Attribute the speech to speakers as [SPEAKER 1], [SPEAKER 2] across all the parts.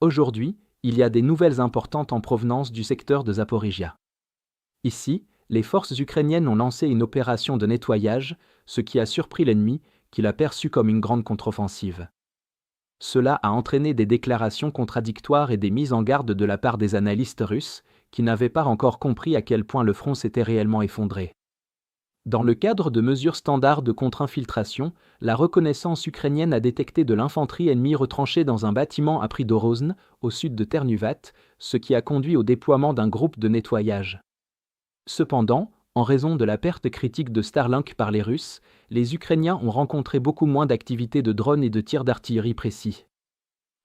[SPEAKER 1] Aujourd'hui, il y a des nouvelles importantes en provenance du secteur de Zaporijia. Ici, les forces ukrainiennes ont lancé une opération de nettoyage, ce qui a surpris l'ennemi, qui l'a perçu comme une grande contre-offensive. Cela a entraîné des déclarations contradictoires et des mises en garde de la part des analystes russes, qui n'avaient pas encore compris à quel point le front s'était réellement effondré. Dans le cadre de mesures standards de contre-infiltration, la reconnaissance ukrainienne a détecté de l'infanterie ennemie retranchée dans un bâtiment à Pridorozhne, au sud de Ternuvat, ce qui a conduit au déploiement d'un groupe de nettoyage. Cependant, en raison de la perte critique de Starlink par les Russes, les Ukrainiens ont rencontré beaucoup moins d'activités de drones et de tirs d'artillerie précis.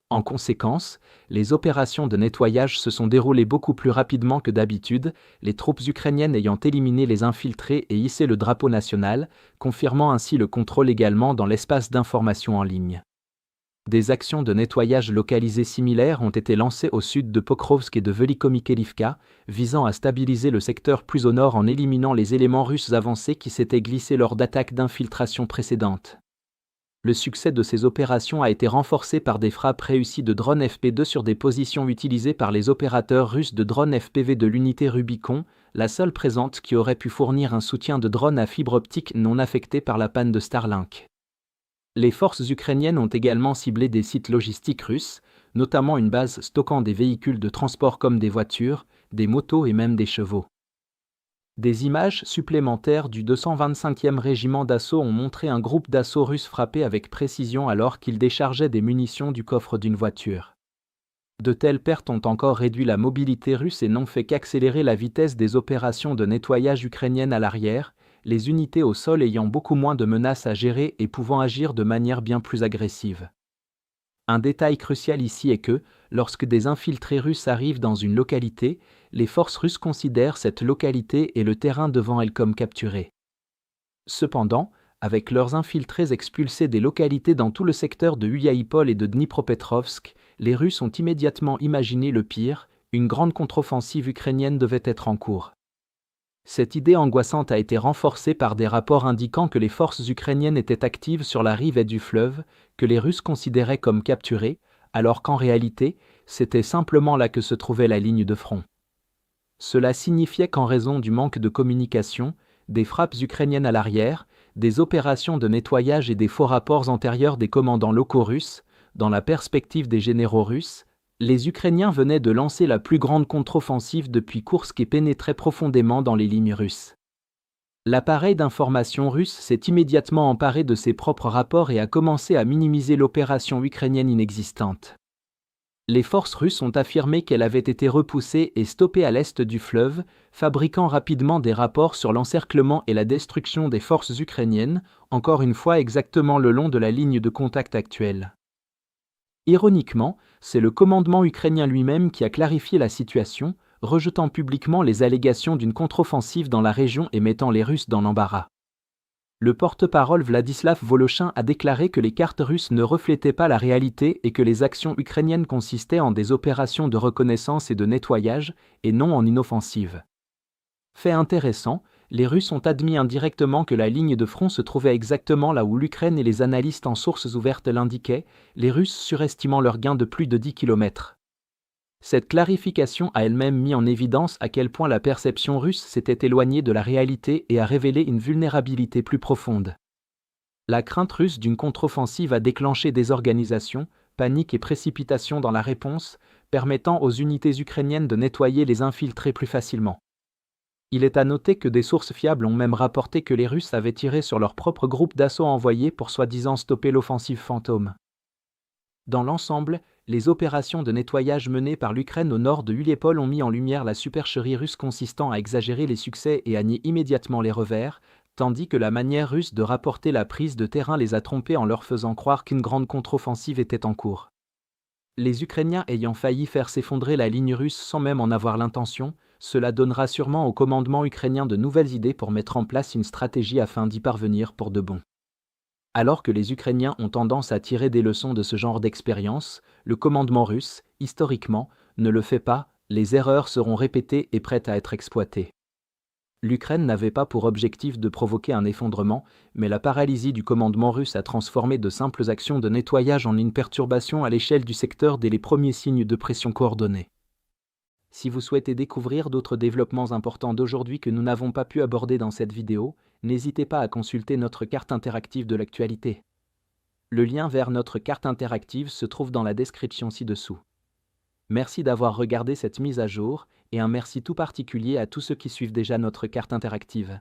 [SPEAKER 1] En conséquence, les opérations de nettoyage se sont déroulées beaucoup plus rapidement que d'habitude, les troupes ukrainiennes ayant éliminé les infiltrés et hissé le drapeau national, confirmant ainsi le contrôle également dans l'espace d'information en ligne. Des actions de nettoyage localisées similaires ont été lancées au sud de Pokrovsk et de Velikomikelivka, visant à stabiliser le secteur plus au nord en éliminant les éléments russes avancés qui s'étaient glissés lors d'attaques d'infiltration précédentes. Le succès de ces opérations a été renforcé par des frappes réussies de drones FP2 sur des positions utilisées par les opérateurs russes de drones FPV de l'unité Rubicon, la seule présente qui aurait pu fournir un soutien de drones à fibre optique non affecté par la panne de Starlink. Les forces ukrainiennes ont également ciblé des sites logistiques russes, notamment une base stockant des véhicules de transport comme des voitures, des motos et même des chevaux. Des images supplémentaires du 225e régiment d'assaut ont montré un groupe d'assaut russe frapper avec précision alors qu'il déchargeait des munitions du coffre d'une voiture. De telles pertes ont encore réduit la mobilité russe et n'ont fait qu'accélérer la vitesse des opérations de nettoyage ukrainiennes à l'arrière, les unités au sol ayant beaucoup moins de menaces à gérer et pouvant agir de manière bien plus agressive. Un détail crucial ici est que, lorsque des infiltrés russes arrivent dans une localité, les forces russes considèrent cette localité et le terrain devant elles comme capturés. Cependant, avec leurs infiltrés expulsés des localités dans tout le secteur de Uyaïpol et de Dnipropetrovsk, les Russes ont immédiatement imaginé le pire, une grande contre-offensive ukrainienne devait être en cours. Cette idée angoissante a été renforcée par des rapports indiquant que les forces ukrainiennes étaient actives sur la rive est du fleuve, que les Russes considéraient comme capturés, alors qu'en réalité, c'était simplement là que se trouvait la ligne de front. Cela signifiait qu'en raison du manque de communication, des frappes ukrainiennes à l'arrière, des opérations de nettoyage et des faux rapports antérieurs des commandants locaux russes, dans la perspective des généraux russes, les Ukrainiens venaient de lancer la plus grande contre-offensive depuis Koursk et pénétraient profondément dans les lignes russes. L'appareil d'information russe s'est immédiatement emparé de ses propres rapports et a commencé à minimiser l'opération ukrainienne inexistante. Les forces russes ont affirmé qu'elle avait été repoussée et stoppée à l'est du fleuve, fabriquant rapidement des rapports sur l'encerclement et la destruction des forces ukrainiennes, encore une fois exactement le long de la ligne de contact actuelle. Ironiquement, c'est le commandement ukrainien lui-même qui a clarifié la situation, rejetant publiquement les allégations d'une contre-offensive dans la région et mettant les Russes dans l'embarras. Le porte-parole Vladislav Voloshin a déclaré que les cartes russes ne reflétaient pas la réalité et que les actions ukrainiennes consistaient en des opérations de reconnaissance et de nettoyage, et non en une offensive. Fait intéressant, les Russes ont admis indirectement que la ligne de front se trouvait exactement là où l'Ukraine et les analystes en sources ouvertes l'indiquaient, les Russes surestimant leur gain de plus de 10 km. Cette clarification a elle-même mis en évidence à quel point la perception russe s'était éloignée de la réalité et a révélé une vulnérabilité plus profonde. La crainte russe d'une contre-offensive a déclenché désorganisation, panique et précipitation dans la réponse, permettant aux unités ukrainiennes de nettoyer les infiltrés plus facilement. Il est à noter que des sources fiables ont même rapporté que les Russes avaient tiré sur leur propre groupe d'assaut envoyé pour soi-disant stopper l'offensive fantôme. Dans l'ensemble, les opérations de nettoyage menées par l'Ukraine au nord de Uliépol ont mis en lumière la supercherie russe consistant à exagérer les succès et à nier immédiatement les revers, tandis que la manière russe de rapporter la prise de terrain les a trompés en leur faisant croire qu'une grande contre-offensive était en cours. Les Ukrainiens ayant failli faire s'effondrer la ligne russe sans même en avoir l'intention, cela donnera sûrement au commandement ukrainien de nouvelles idées pour mettre en place une stratégie afin d'y parvenir pour de bon. Alors que les Ukrainiens ont tendance à tirer des leçons de ce genre d'expérience, le commandement russe, historiquement, ne le fait pas, les erreurs seront répétées et prêtes à être exploitées. L'Ukraine n'avait pas pour objectif de provoquer un effondrement, mais la paralysie du commandement russe a transformé de simples actions de nettoyage en une perturbation à l'échelle du secteur dès les premiers signes de pression coordonnée. Si vous souhaitez découvrir d'autres développements importants d'aujourd'hui que nous n'avons pas pu aborder dans cette vidéo, n'hésitez pas à consulter notre carte interactive de l'actualité. Le lien vers notre carte interactive se trouve dans la description ci-dessous. Merci d'avoir regardé cette mise à jour, et un merci tout particulier à tous ceux qui suivent déjà notre carte interactive.